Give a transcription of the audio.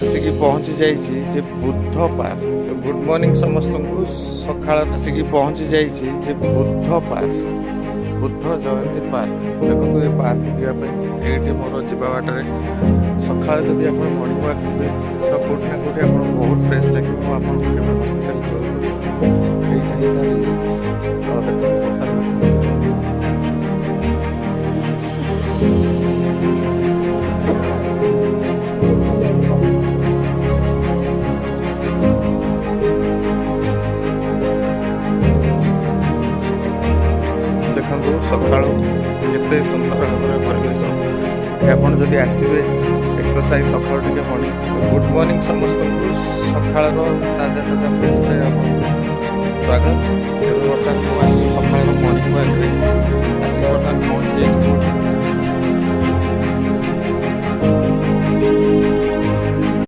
ଆସିକି ପହଞ୍ଚି ଯାଇଛି ଯେ ବୁଦ୍ଧ ପାର୍କ। ଗୁଡ୍ ମର୍ଣ୍ଣିଂ ସମସ୍ତଙ୍କୁ। ସକାଳ ଆସିକି ପହଞ୍ଚି ଯାଇଛି ଯେ ବୁଦ୍ଧ ପାର୍କ, ବୁଦ୍ଧ ଜୟନ୍ତୀ ପାର୍କ। ଦେଖନ୍ତୁ ଏ ପାର୍କ ଯିବା ପାଇଁ ଏଇଠି ମୋର ଯିବା ବାଟରେ ସକାଳେ ଯଦି ଆପଣ ମର୍ଣ୍ଣିଂ ୱାକ୍ ଯିବେ ତ କେଉଁଠି ନା କେଉଁଠି ଆପଣ ବହୁତ ଫ୍ରେଶ୍ ଲାଗିବ ଆଉ ଆପଣଙ୍କୁ କେବେ ହସ୍ପିଟାଲ ଯିବାକୁ ପଡ଼ିବ। ଏଇଟା ହିଁ ତାର ଇଏ। ଦେଖନ୍ତୁ ଦେଖନ୍ତୁ ସକାଳୁ କେତେ ସୁନ୍ଦର ଭାବରେ ପରିବେଶ। ଏଠି ଆପଣ ଯଦି ଆସିବେ ଏକ୍ସରସାଇଜ ସକାଳୁ ଟିକେ ମର୍ଣ୍ଣିଂ। ଗୁଡ୍ ମର୍ଣ୍ଣିଂ ସମସ୍ତଙ୍କୁ। ସକାଳର ତାଜା ତାଜା ଫ୍ରେଶରେ ଆପଣଙ୍କୁ ସ୍ୱାଗତ। ଏବେ ବର୍ତ୍ତମାନ ମୁଁ ଆସିକି ସକାଳର ମର୍ଣ୍ଣିଂ ୱାକ୍ରେ ଆସିକି ବର୍ତ୍ତମାନ ପହଞ୍ଚି ଯାଇଛି।